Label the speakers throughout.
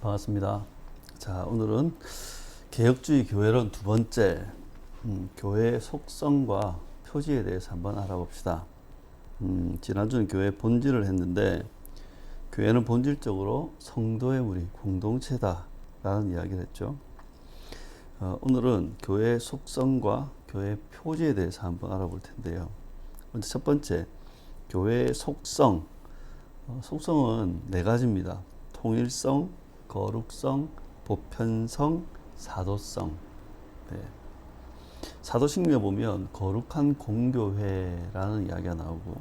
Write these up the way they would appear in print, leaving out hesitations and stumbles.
Speaker 1: 반갑습니다. 자, 오늘은 개혁주의 교회론 두 번째, 교회의 속성과 표지에 대해서 한번 알아봅시다. 지난주는 교회 본질을 했는데, 교회는 본질적으로 성도의 무리, 공동체다라는 이야기를 했죠. 오늘은 교회의 속성과 교회의 표지에 대해서 한번 알아볼 텐데요. 먼저 첫 번째, 교회의 속성. 속성은 네 가지입니다. 통일성, 거룩성, 보편성, 사도성. 네. 사도신경에 보면 거룩한 공교회라는 이야기가 나오고,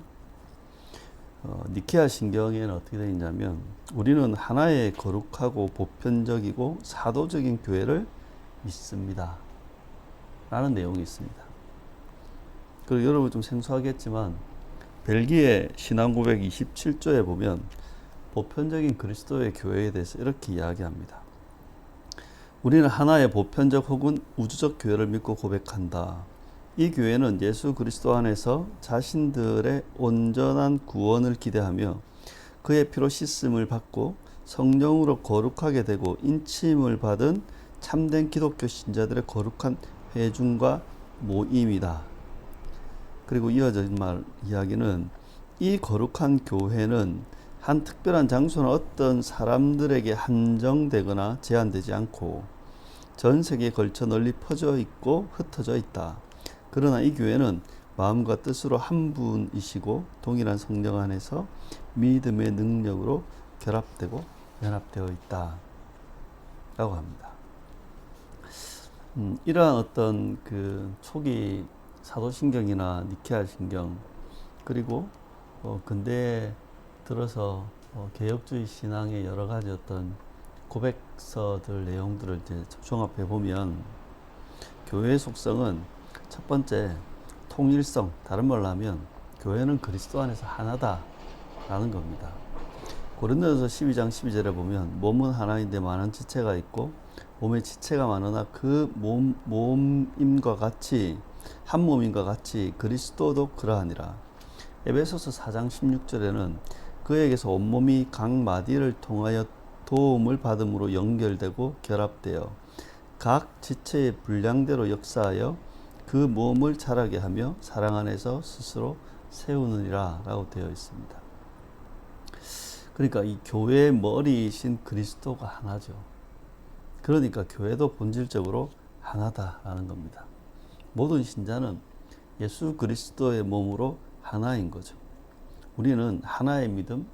Speaker 1: 니케아 신경에는 어떻게 되어 있냐면, 우리는 하나의 거룩하고 보편적이고 사도적인 교회를 믿습니다 라는 내용이 있습니다. 그리고 여러분 좀 생소하겠지만 벨기에 신앙고백 27조에 보면 보편적인 그리스도의 교회에 대해서 이렇게 이야기합니다. 우리는 하나의 보편적 혹은 우주적 교회를 믿고 고백한다. 이 교회는 예수 그리스도 안에서 자신들의 온전한 구원을 기대하며 그의 피로 씻음을 받고 성령으로 거룩하게 되고 인침을 받은 참된 기독교 신자들의 거룩한 회중과 모임이다. 그리고 이어진 이야기는 이 거룩한 교회는 한 특별한 장소나 어떤 사람들에게 한정되거나 제한되지 않고 전 세계에 걸쳐 널리 퍼져 있고 흩어져 있다. 그러나 이 교회는 마음과 뜻으로 한 분이시고 동일한 성령 안에서 믿음의 능력으로 결합되고 연합되어 있다 라고 합니다. 이러한 어떤 그 초기 사도신경이나 니케아 신경, 그리고 근대에 들어서 개혁주의 신앙의 여러 가지 어떤 고백서들 내용들을 이제 종합해 보면, 교회의 속성은 첫 번째 통일성, 다른 말로 하면 교회는 그리스도 안에서 하나다라는 겁니다. 고린도전서 12장 12절에 보면 몸은 하나인데 많은 지체가 있고 몸에 지체가 많으나 그 몸임과 같이 한 몸인과 같이 그리스도도 그러하니라. 에베소서 4장 16절에는 그에게서 온몸이 각 마디를 통하여 도움을 받음으로 연결되고 결합되어 각 지체의 분량대로 역사하여 그 몸을 자라게 하며 사랑 안에서 스스로 세우느니라 라고 되어 있습니다. 그러니까 이 교회의 머리이신 그리스도가 하나죠. 그러니까 교회도 본질적으로 하나다라는 겁니다. 모든 신자는 예수 그리스도의 몸으로 하나인 거죠. 우리는 하나의 믿음,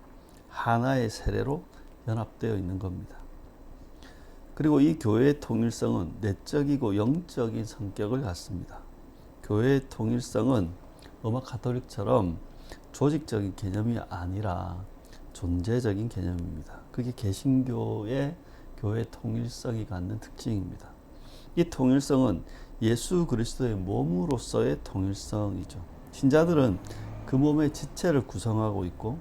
Speaker 1: 하나의 세례로 연합되어 있는 겁니다. 그리고 이 교회의 통일성은 내적이고 영적인 성격을 갖습니다. 교회의 통일성은 로마 가톨릭처럼 조직적인 개념이 아니라 존재적인 개념입니다. 그게 개신교의 교회 통일성이 갖는 특징입니다. 이 통일성은 예수 그리스도의 몸으로서의 통일성이죠. 신자들은 그 몸의 지체를 구성하고 있고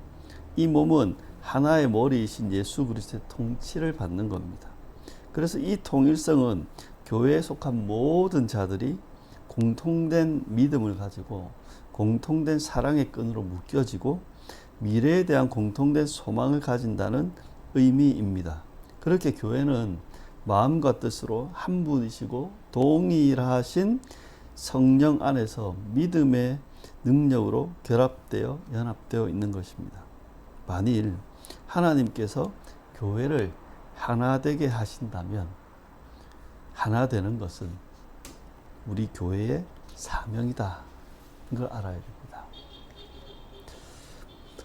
Speaker 1: 이 몸은 하나의 머리이신 예수 그리스도의 통치를 받는 겁니다. 그래서 이 통일성은 교회에 속한 모든 자들이 공통된 믿음을 가지고 공통된 사랑의 끈으로 묶여지고 미래에 대한 공통된 소망을 가진다는 의미입니다. 그렇게 교회는 마음과 뜻으로 한 분이시고 동일하신 성령 안에서 믿음의 능력으로 결합되어 연합되어 있는 것입니다. 만일 하나님께서 교회를 하나 되게 하신다면 하나 되는 것은 우리 교회의 사명이다. 이걸 알아야 됩니다.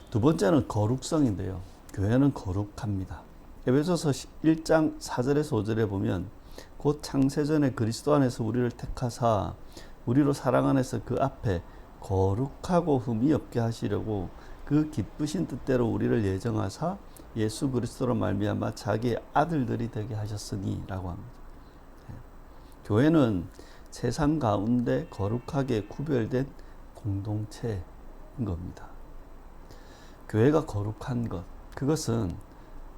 Speaker 1: 두 번째는 거룩성인데요. 교회는 거룩합니다. 에베소서 1장 4절에서 5절에 보면 곧 창세전에 그리스도 안에서 우리를 택하사 우리로 사랑 안에서 그 앞에 거룩하고 흠이 없게 하시려고 그 기쁘신 뜻대로 우리를 예정하사 예수 그리스도로 말미암아 자기의 아들들이 되게 하셨으니 라고 합니다. 교회는 세상 가운데 거룩하게 구별된 공동체인 겁니다. 교회가 거룩한 것, 그것은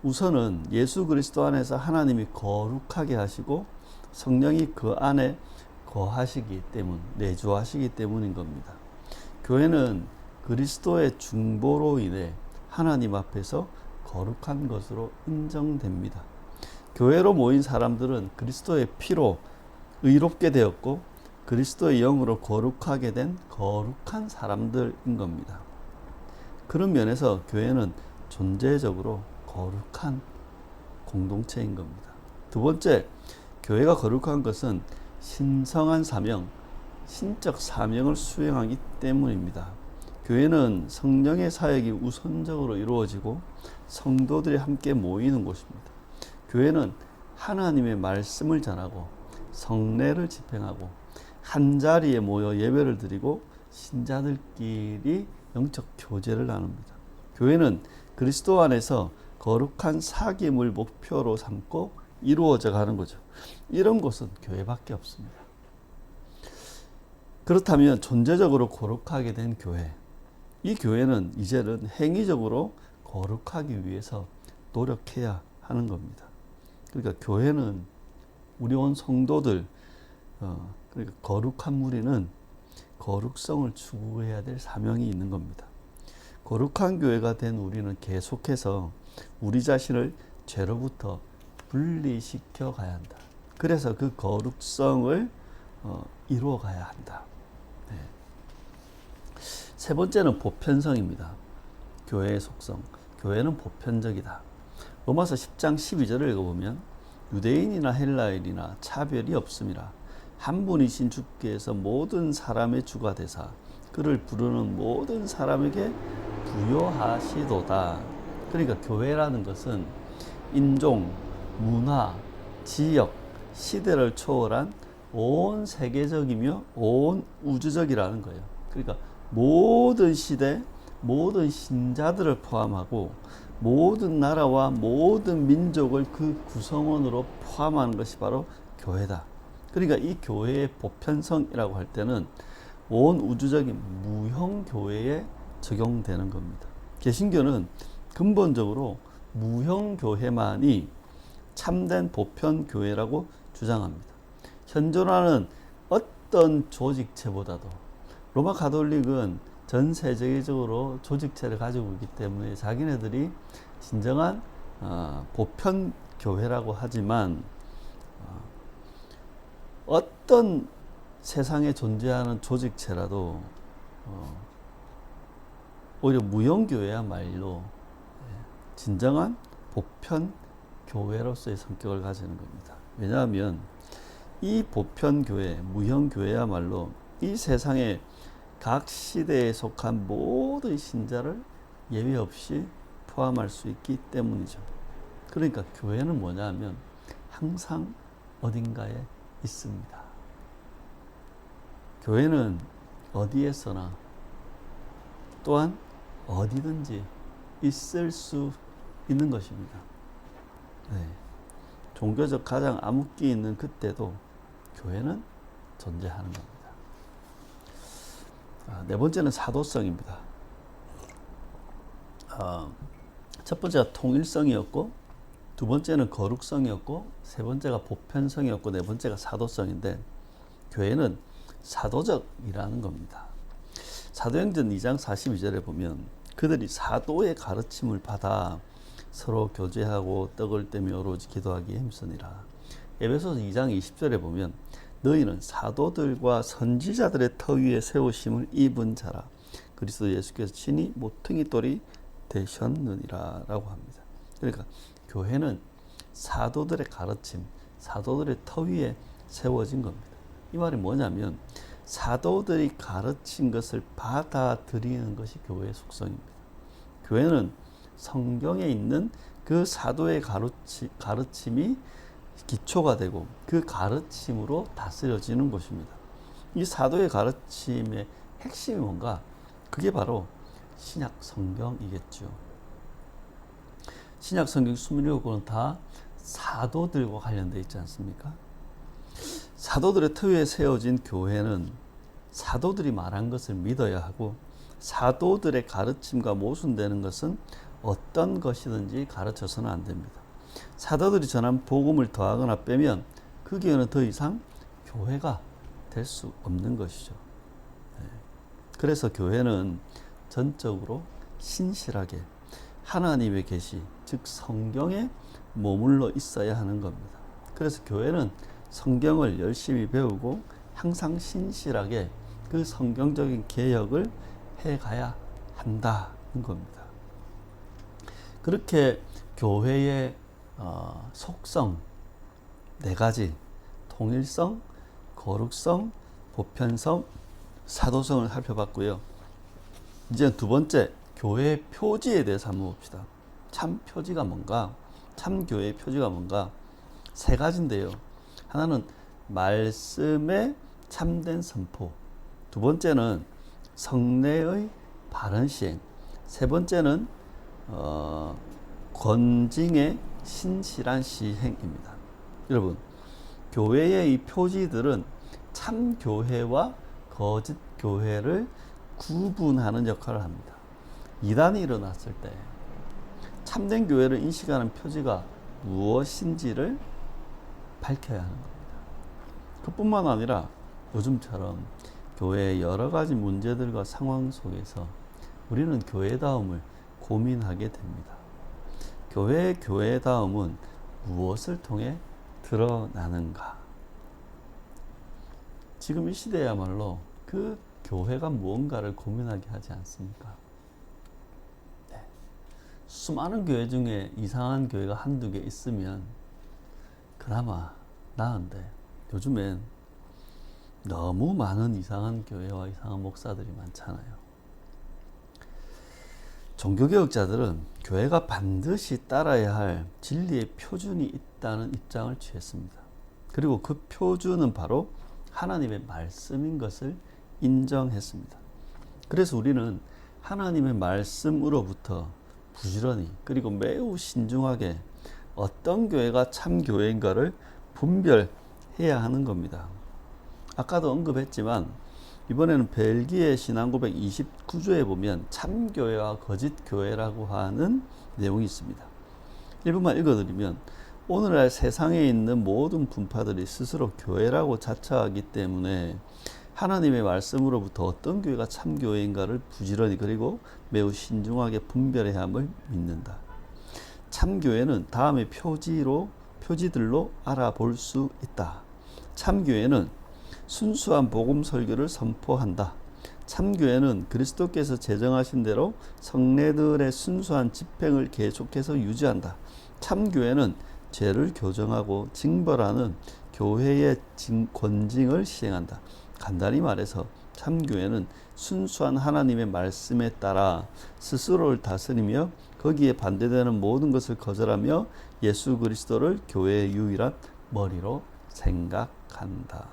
Speaker 1: 우선은 예수 그리스도 안에서 하나님이 거룩하게 하시고 성령이 그 안에 거하시기 때문, 내주하시기 때문인 겁니다. 교회는 그리스도의 중보로 인해 하나님 앞에서 거룩한 것으로 인정됩니다. 교회로 모인 사람들은 그리스도의 피로 의롭게 되었고 그리스도의 영으로 거룩하게 된 거룩한 사람들인 겁니다. 그런 면에서 교회는 존재적으로 거룩한 공동체인 겁니다. 두 번째, 교회가 거룩한 것은 신성한 사명, 신적 사명을 수행하기 때문입니다. 교회는 성령의 사역이 우선적으로 이루어지고 성도들이 함께 모이는 곳입니다. 교회는 하나님의 말씀을 전하고 성례를 집행하고 한자리에 모여 예배를 드리고 신자들끼리 영적 교제를 나눕니다. 교회는 그리스도 안에서 거룩한 사귐을 목표로 삼고 이루어져 가는 거죠. 이런 곳은 교회밖에 없습니다. 그렇다면 존재적으로 거룩하게 된 교회, 이 교회는 이제는 행위적으로 거룩하기 위해서 노력해야 하는 겁니다. 그러니까 교회는 우리 온 성도들, 그러니까 거룩한 무리는 거룩성을 추구해야 될 사명이 있는 겁니다. 거룩한 교회가 된 우리는 계속해서 우리 자신을 죄로부터 분리시켜 가야 한다. 그래서 그 거룩성을 이루어 가야 한다. 네. 세 번째는 보편성입니다. 교회의 속성. 교회는 보편적이다. 로마서 10장 12절을 읽어보면 유대인이나 헬라인이나 차별이 없음이라. 한 분이신 주께서 모든 사람의 주가 되사 그를 부르는 모든 사람에게 부여하시도다. 그러니까 교회라는 것은 인종, 문화, 지역, 시대를 초월한 온 세계적이며 온 우주적이라는 거예요. 그러니까 모든 시대, 모든 신자들을 포함하고 모든 나라와 모든 민족을 그 구성원으로 포함하는 것이 바로 교회다. 그러니까 이 교회의 보편성이라고 할 때는 온 우주적인 무형교회에 적용되는 겁니다. 개신교는 근본적으로 무형교회만이 참된 보편교회라고 주장합니다. 현존하는 어떤 조직체보다도 로마 가톨릭은 전 세계적으로 조직체를 가지고 있기 때문에 자기네들이 진정한 보편교회라고 하지만 어떤 세상에 존재하는 조직체라도 오히려 무형교회야말로 진정한 보편교회로서의 성격을 가지는 겁니다. 왜냐하면 이 보편교회, 무형교회야말로 이 세상의 각 시대에 속한 모든 신자를 예외 없이 포함할 수 있기 때문이죠. 그러니까 교회는 뭐냐 하면 항상 어딘가에 있습니다. 교회는 어디에서나 또한 어디든지 있을 수 있는 것입니다. 네. 종교적 가장 암흑기 있는 그때도 교회는 존재하는 겁니다. 네 번째는 사도성입니다. 첫 번째가 통일성이었고 두 번째는 거룩성이었고 세 번째가 보편성이었고 네 번째가 사도성인데 교회는 사도적이라는 겁니다. 사도행전 2장 42절에 보면 그들이 사도의 가르침을 받아 서로 교제하고 떡을 떼며 오로지 기도하기에 힘쓰니라. 에베소서 2장 20절에 보면 너희는 사도들과 선지자들의 터 위에 세우심을 입은 자라. 그리스도 예수께서 친히 모퉁이 돌이 되셨느니라 라고 합니다. 그러니까 교회는 사도들의 가르침, 사도들의 터 위에 세워진 겁니다. 이 말이 뭐냐면 사도들이 가르친 것을 받아들이는 것이 교회의 속성입니다. 교회는 성경에 있는 그 사도의 가르침이 기초가 되고 그 가르침으로 다스려지는 것입니다. 이 사도의 가르침의 핵심이 뭔가? 그게 바로 신약 성경이겠죠. 신약 성경 27권은 다 사도들과 관련되어 있지 않습니까? 사도들의 터 위에 세워진 교회는 사도들이 말한 것을 믿어야 하고 사도들의 가르침과 모순되는 것은 어떤 것이든지 가르쳐서는 안 됩니다. 사도들이 전한 복음을 더하거나 빼면 그 교회는 더 이상 교회가 될 수 없는 것이죠. 그래서 교회는 전적으로 신실하게 하나님의 계시, 즉 즉 성경에 머물러 있어야 하는 겁니다. 그래서 교회는 성경을 열심히 배우고 항상 신실하게 그 성경적인 개혁을 해가야 한다는 겁니다. 그렇게 교회의 속성 4가지, 통일성, 거룩성, 보편성, 사도성을 살펴봤고요. 이제 2번째, 교회의 표지에 대해서 한번 봅시다. 참 표지가 뭔가? 참 교회의 표지가 뭔가? 3가지인데요. 하나는 말씀의 참된 선포, 2번째는 성례의 바른 시행, 3번째는 권징의 신실한 시행입니다. 여러분, 교회의 이 표지들은 참 교회와 거짓 교회를 구분하는 역할을 합니다. 이단이 일어났을 때 참된 교회를 인식하는 표지가 무엇인지를 밝혀야 하는 겁니다. 그뿐만 아니라 요즘처럼 교회의 여러 가지 문제들과 상황 속에서 우리는 교회다움을 고민하게 됩니다. 교회의 교회다움은 무엇을 통해 드러나는가? 지금 이 시대야말로 그 교회가 무언가를 고민하게 하지 않습니까? 네. 수많은 교회 중에 이상한 교회가 한두 개 있으면 그나마 나은데 요즘엔 너무 많은 이상한 교회와 이상한 목사들이 많잖아요. 종교개혁자들은 교회가 반드시 따라야 할 진리의 표준이 있다는 입장을 취했습니다. 그리고 그 표준은 바로 하나님의 말씀인 것을 인정했습니다. 그래서 우리는 하나님의 말씀으로부터 부지런히 그리고 매우 신중하게 어떤 교회가 참 교회인가를 분별해야 하는 겁니다. 아까도 언급했지만 이번에는 벨기에 신앙고백 29조에 보면 참교회와 거짓교회라고 하는 내용이 있습니다. 일부만 읽어드리면 오늘날 세상에 있는 모든 분파들이 스스로 교회라고 자처하기 때문에 하나님의 말씀으로부터 어떤 교회가 참교회인가를 부지런히 그리고 매우 신중하게 분별해야 함을 믿는다. 참교회는 다음의 표지들로 알아볼 수 있다. 참교회는 순수한 복음 설교를 선포한다. 참교회는 그리스도께서 제정하신 대로 성례들의 순수한 집행을 계속해서 유지한다. 참교회는 죄를 교정하고 징벌하는 교회의 권징을 시행한다. 간단히 말해서 참교회는 순수한 하나님의 말씀에 따라 스스로를 다스리며 거기에 반대되는 모든 것을 거절하며 예수 그리스도를 교회의 유일한 머리로 생각한다.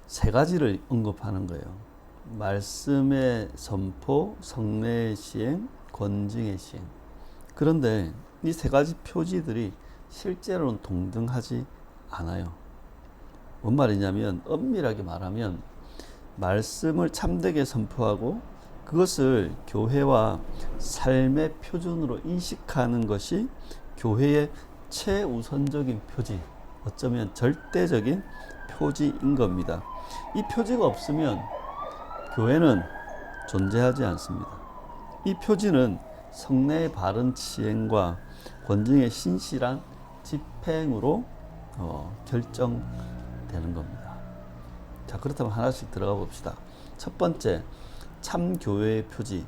Speaker 1: 3가지를 언급하는 거예요. 말씀의 선포, 성례의 시행, 권징의 시행. 그런데 이 3가지 표지들이 실제로는 동등하지 않아요. 뭔 말이냐면 엄밀하게 말하면 말씀을 참되게 선포하고 그것을 교회와 삶의 표준으로 인식하는 것이 교회의 최우선적인 표지, 어쩌면 절대적인 표지인 겁니다. 이 표지가 없으면 교회는 존재하지 않습니다. 이 표지는 성례의 바른 시행과 권징의 신실한 집행으로 결정되는 겁니다. 자, 그렇다면 하나씩 들어가 봅시다. 첫 번째, 참교회의 표지,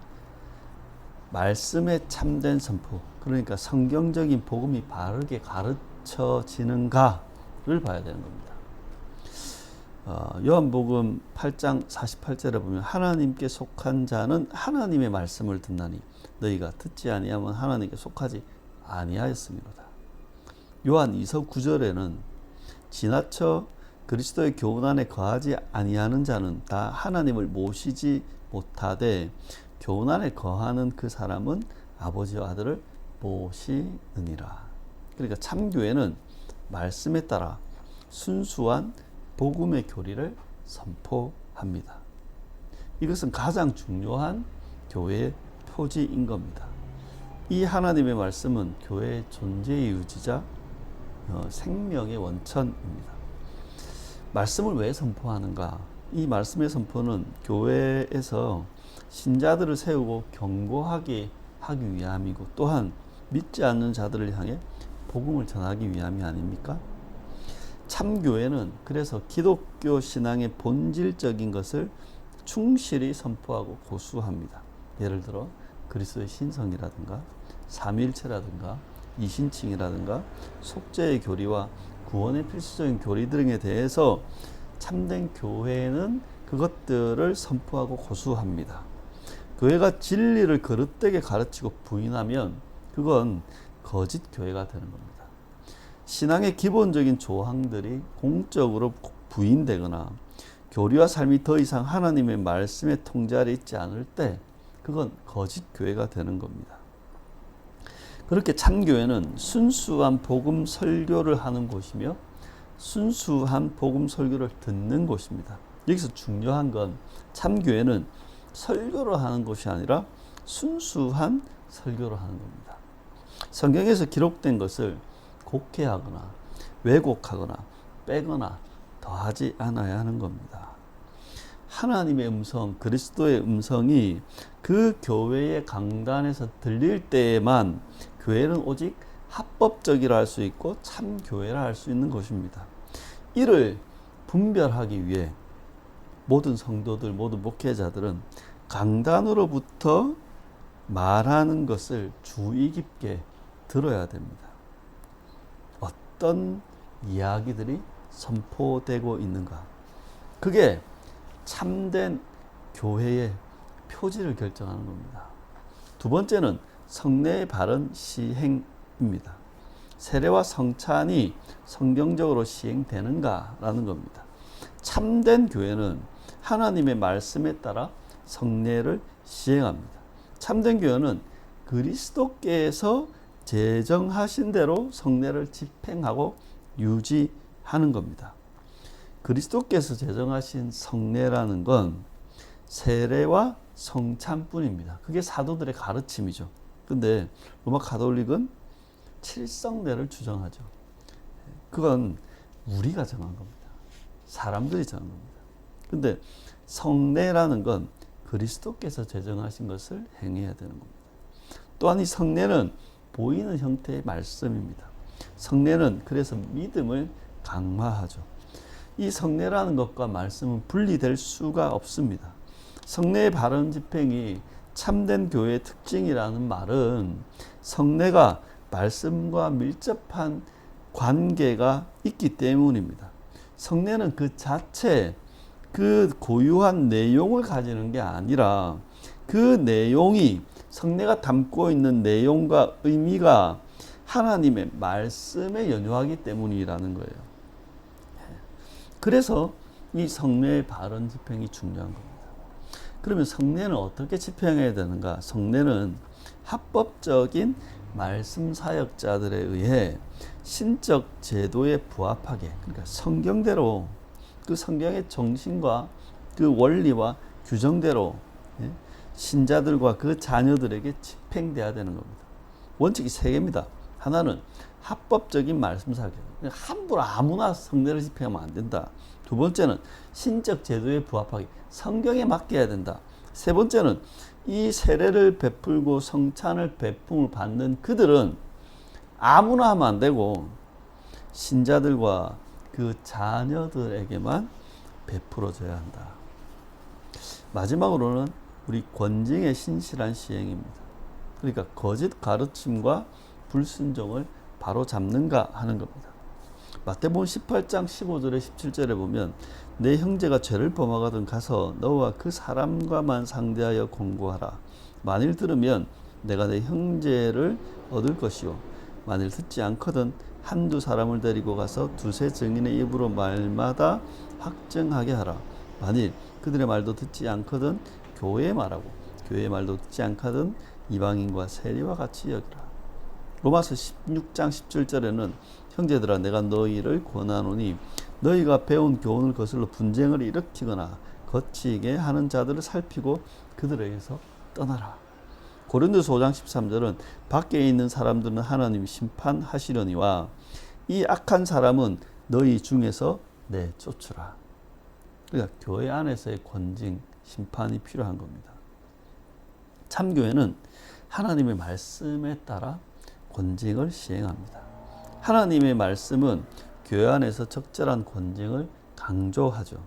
Speaker 1: 말씀의 참된 선포, 그러니까 성경적인 복음이 바르게 가르쳐지는가를 봐야 되는 겁니다. 요한복음 8장 48절에 보면 하나님께 속한 자는 하나님의 말씀을 듣나니 너희가 듣지 아니하면 하나님께 속하지 아니하였음이로다. 요한 2서 9절에는 지나쳐 그리스도의 교훈 안에 거하지 아니하는 자는 다 하나님을 모시지 못하되 교훈 안에 거하는 그 사람은 아버지와 아들을 모시느니라. 그러니까 참교회는 말씀에 따라 순수한 복음의 교리를 선포합니다. 이것은 가장 중요한 교회의 표지인 겁니다. 이 하나님의 말씀은 교회의 존재의 유지자, 생명의 원천입니다. 말씀을 왜 선포하는가? 이 말씀의 선포는 교회에서 신자들을 세우고 경고하기 하기 위함이고 또한 믿지 않는 자들을 향해 복음을 전하기 위함이 아닙니까? 참교회는 그래서 기독교 신앙의 본질적인 것을 충실히 선포하고 고수합니다. 예를 들어 그리스도의 신성이라든가 삼위일체라든가 이신칭이라든가 속죄의 교리와 구원의 필수적인 교리 등에 대해서 참된 교회는 그것들을 선포하고 고수합니다. 교회가 진리를 거릇되게 가르치고 부인하면 그건 거짓 교회가 되는 겁니다. 신앙의 기본적인 조항들이 공적으로 부인되거나 교리와 삶이 더 이상 하나님의 말씀의 통제 아래 있지 않을 때 그건 거짓 교회가 되는 겁니다. 그렇게 참교회는 순수한 복음 설교를 하는 곳이며 순수한 복음 설교를 듣는 곳입니다. 여기서 중요한 건 참교회는 설교를 하는 것이 아니라 순수한 설교를 하는 겁니다. 성경에서 기록된 것을 곡해하거나 왜곡하거나 빼거나 더하지 않아야 하는 겁니다. 하나님의 음성, 그리스도의 음성이 그 교회의 강단에서 들릴 때에만 교회는 오직 합법적이라 할 수 있고 참 교회라 할 수 있는 것입니다. 이를 분별하기 위해 모든 성도들, 모든 목회자들은 강단으로부터 말하는 것을 주의 깊게 들어야 됩니다. 어떤 이야기들이 선포되고 있는가? 그게 참된 교회의 표지를 결정하는 겁니다. 두 번째는 성례의 바른 시행입니다. 세례와 성찬이 성경적으로 시행되는가라는 겁니다. 참된 교회는 하나님의 말씀에 따라 성례를 시행합니다. 참된 교회는 그리스도께서 제정하신 대로 성례를 집행하고 유지하는 겁니다. 그리스도께서 제정하신 성례라는 건 세례와 성찬뿐입니다. 그게 사도들의 가르침이죠. 근데 로마 가톨릭은 칠성례를 주장하죠. 그건 우리가 정한 겁니다. 사람들이 정한 겁니다. 근데 성례라는 건 그리스도께서 제정하신 것을 행해야 되는 겁니다. 또한 이 성례는 보이는 형태의 말씀입니다. 성례는 그래서 믿음을 강화하죠. 이 성례라는 것과 말씀은 분리될 수가 없습니다. 성례의 바른 집행이 참된 교회의 특징이라는 말은 성례가 말씀과 밀접한 관계가 있기 때문입니다. 성례는 그 자체 그 고유한 내용을 가지는 게 아니라 그 내용이 성례가 담고 있는 내용과 의미가 하나님의 말씀에 연유하기 때문이라는 거예요. 그래서 이 성례의 바른 집행이 중요한 겁니다. 그러면 성례는 어떻게 집행해야 되는가? 성례는 합법적인 말씀 사역자들에 의해 신적 제도에 부합하게, 그러니까 성경대로 그 성경의 정신과 그 원리와 규정대로 신자들과 그 자녀들에게 집행돼야 되는 겁니다. 원칙이 세 개입니다. 하나는 합법적인 말씀 사역. 함부로 아무나 성례를 집행하면 안 된다. 두 번째는 신적 제도에 부합하게 성경에 맡겨야 된다. 세 번째는 이 세례를 베풀고 성찬을 베품을 받는 그들은 아무나 하면 안 되고 신자들과 그 자녀들에게만 베풀어져야 한다. 마지막으로는 우리 권징의 신실한 시행입니다. 그러니까 거짓 가르침과 불순종을 바로 잡는가 하는 겁니다. 마태복음 18장 15절에 17절에 보면 내 형제가 죄를 범하거든 가서 너와 그 사람과만 상대하여 공고하라. 만일 들으면 내가 내 형제를 얻을 것이요 만일 듣지 않거든 한두 사람을 데리고 가서 두세 증인의 입으로 말마다 확증하게 하라. 만일 그들의 말도 듣지 않거든 교회의 말하고 교회의 말도 듣지 않거든 이방인과 세리와 같이 여기라. 로마서 16장 17절에는 형제들아 내가 너희를 권하노니 너희가 배운 교훈을 거슬러 분쟁을 일으키거나 거치게 하는 자들을 살피고 그들에게서 떠나라. 고린도서 5장 13절은 밖에 있는 사람들은 하나님이 심판하시려니와 이 악한 사람은 너희 중에서 내쫓으라. 그러니까 교회 안에서의 권징, 심판이 필요한 겁니다. 참교회는 하나님의 말씀에 따라 권징을 시행합니다. 하나님의 말씀은 교회 안에서 적절한 권징을 강조하죠.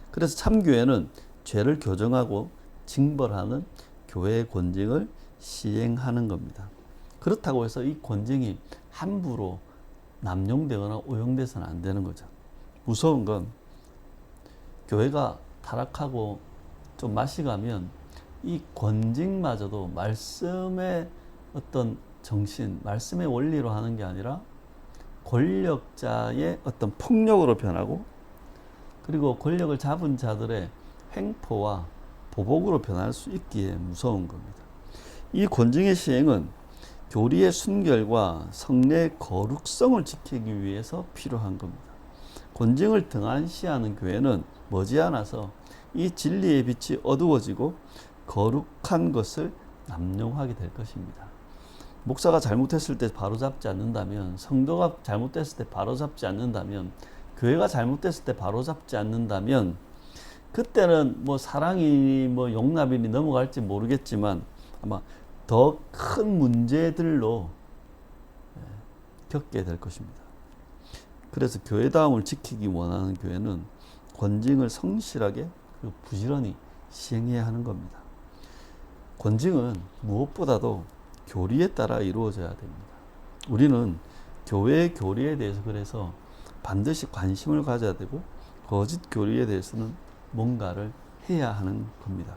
Speaker 1: 그래서 참교회는 죄를 교정하고 징벌하는 교회의 권징을 시행하는 겁니다. 그렇다고 해서 이 권징이 함부로 남용되거나 오용돼서는 안 되는 거죠. 무서운 건 교회가 타락하고 좀 맛이 가면 이 권징마저도 말씀의 어떤 정신, 말씀의 원리로 하는 게 아니라 권력자의 어떤 폭력으로 변하고, 그리고 권력을 잡은 자들의 횡포와 보복으로 변할 수 있기에 무서운 겁니다. 이 권징의 시행은 교리의 순결과 성례의 거룩성을 지키기 위해서 필요한 겁니다. 권징을 등한시하는 교회는 머지않아서 이 진리의 빛이 어두워지고 거룩한 것을 남용하게 될 것입니다. 목사가 잘못했을 때 바로잡지 않는다면, 성도가 잘못했을 때 바로잡지 않는다면, 교회가 잘못됐을 때 바로잡지 않는다면, 그때는 뭐 사랑이 뭐 용납이니 넘어갈지 모르겠지만 아마 더 큰 문제들로 겪게 될 것입니다. 그래서 교회다움을 지키기 원하는 교회는 권징을 성실하게 그리고 부지런히 시행해야 하는 겁니다. 권징은 무엇보다도 교리에 따라 이루어져야 됩니다. 우리는 교회의 교리에 대해서 그래서 반드시 관심을 가져야 되고, 거짓 교리에 대해서는 뭔가를 해야 하는 겁니다.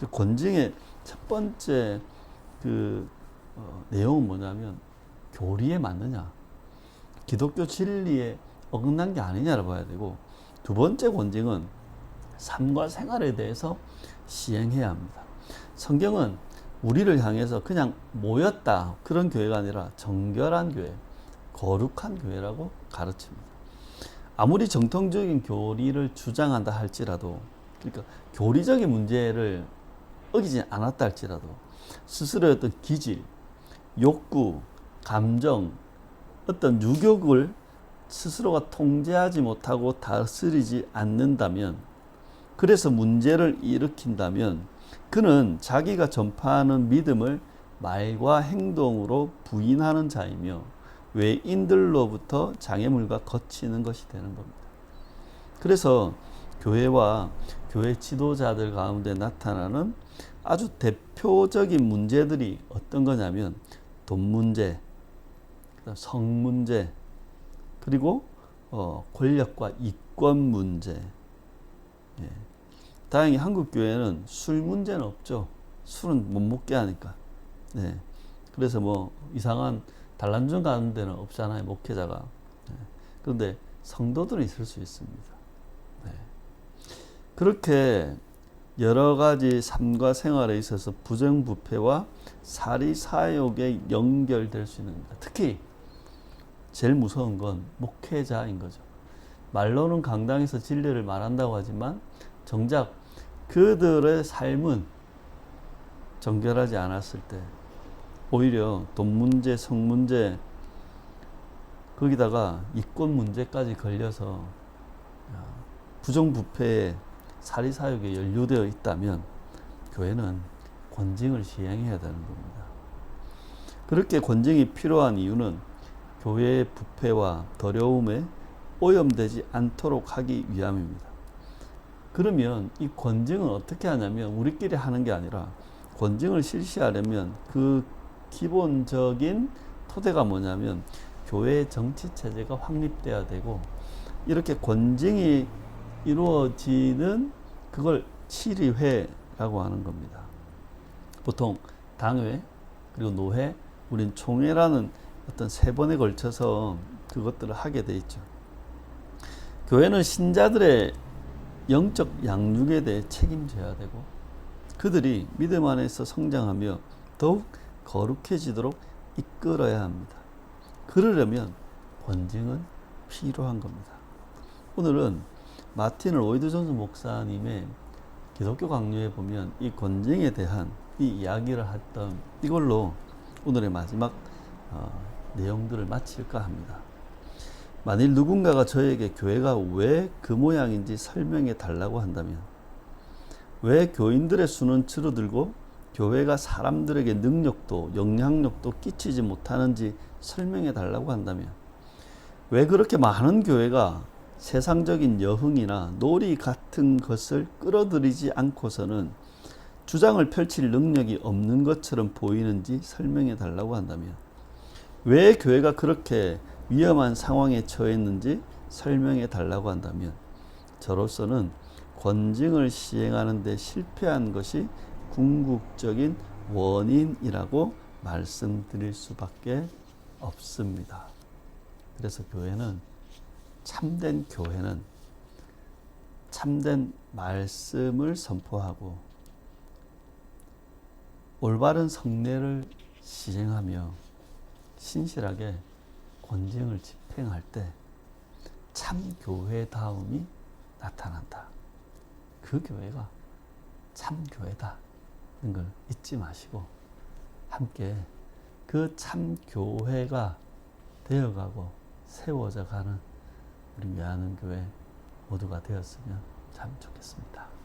Speaker 1: 권징의 첫 번째 내용은 뭐냐면 교리에 맞느냐, 기독교 진리에 어긋난 게 아니냐를 봐야 되고, 두 번째 권징은 삶과 생활에 대해서 시행해야 합니다. 성경은 우리를 향해서 그냥 모였다 그런 교회가 아니라 정결한 교회, 거룩한 교회라고 가르칩니다. 아무리 정통적인 교리를 주장한다 할지라도, 그러니까 교리적인 문제를 어기지 않았다 할지라도 스스로의 어떤 기질, 욕구, 감정, 어떤 유격을 스스로가 통제하지 못하고 다스리지 않는다면, 그래서 문제를 일으킨다면 그는 자기가 전파하는 믿음을 말과 행동으로 부인하는 자이며 외인들로부터 장애물과 거치는 것이 되는 겁니다. 그래서 교회와 교회 지도자들 가운데 나타나는 아주 대표적인 문제들이 어떤 거냐면 돈 문제, 성 문제, 그리고 권력과 이권 문제. 예. 다행히 한국 교회는 술 문제는 없죠. 술은 못 먹게 하니까. 네. 그래서 뭐 이상한 단란중 가는 데는 없잖아요, 목회자가. 네. 그런데 성도들은 있을 수 있습니다. 네. 그렇게 여러 가지 삶과 생활에 있어서 부정부패와 사리사욕에 연결될 수 있는 겁니다. 특히 제일 무서운 건 목회자인 거죠. 말로는 강당에서 진리를 말한다고 하지만 정작 그들의 삶은 정결하지 않았을 때 오히려 돈 문제, 성 문제, 거기다가 이권 문제까지 걸려서 부정부패에 사리사욕에 연루되어 있다면 교회는 권징을 시행해야 되는 겁니다. 그렇게 권징이 필요한 이유는 교회의 부패와 더러움에 오염되지 않도록 하기 위함입니다. 그러면 이 권징은 어떻게 하냐면 우리끼리 하는 게 아니라 권징을 실시하려면 그 기본적인 토대가 뭐냐면 교회의 정치체제가 확립돼야 되고, 이렇게 권징이 이루어지는 그걸 치리회라고 하는 겁니다. 보통 당회, 그리고 노회, 우린 총회라는 어떤 3번에 걸쳐서 그것들을 하게 돼 있죠. 교회는 신자들의 영적 양육에 대해 책임져야 되고, 그들이 믿음 안에서 성장하며 더욱 거룩해지도록 이끌어야 합니다. 그러려면 권징은 필요한 겁니다. 오늘은 마틴 로이드 존스 목사님의 기독교 강요에 보면 이 권징에 대한 이 이야기를 했던 이걸로 오늘의 마지막 내용들을 마칠까 합니다. 만일 누군가가 저에게 교회가 왜 그 모양인지 설명해 달라고 한다면, 왜 교인들의 수는 줄어들고 교회가 사람들에게 능력도 영향력도 끼치지 못하는지 설명해 달라고 한다면, 왜 그렇게 많은 교회가 세상적인 여흥이나 놀이 같은 것을 끌어들이지 않고서는 주장을 펼칠 능력이 없는 것처럼 보이는지 설명해 달라고 한다면, 왜 교회가 그렇게 위험한 상황에 처했는지 설명해 달라고 한다면, 저로서는 권징을 시행하는 데 실패한 것이 궁극적인 원인이라고 말씀드릴 수밖에 없습니다. 그래서 참된 교회는 참된 말씀을 선포하고 올바른 성례를 시행하며 신실하게 권징을 집행할 때 참 교회다움이 나타난다. 그 교회가 참 교회다. 이런 걸 잊지 마시고 함께 그 참 교회가 되어가고 세워져 가는 우리 외하는 교회 모두가 되었으면 참 좋겠습니다.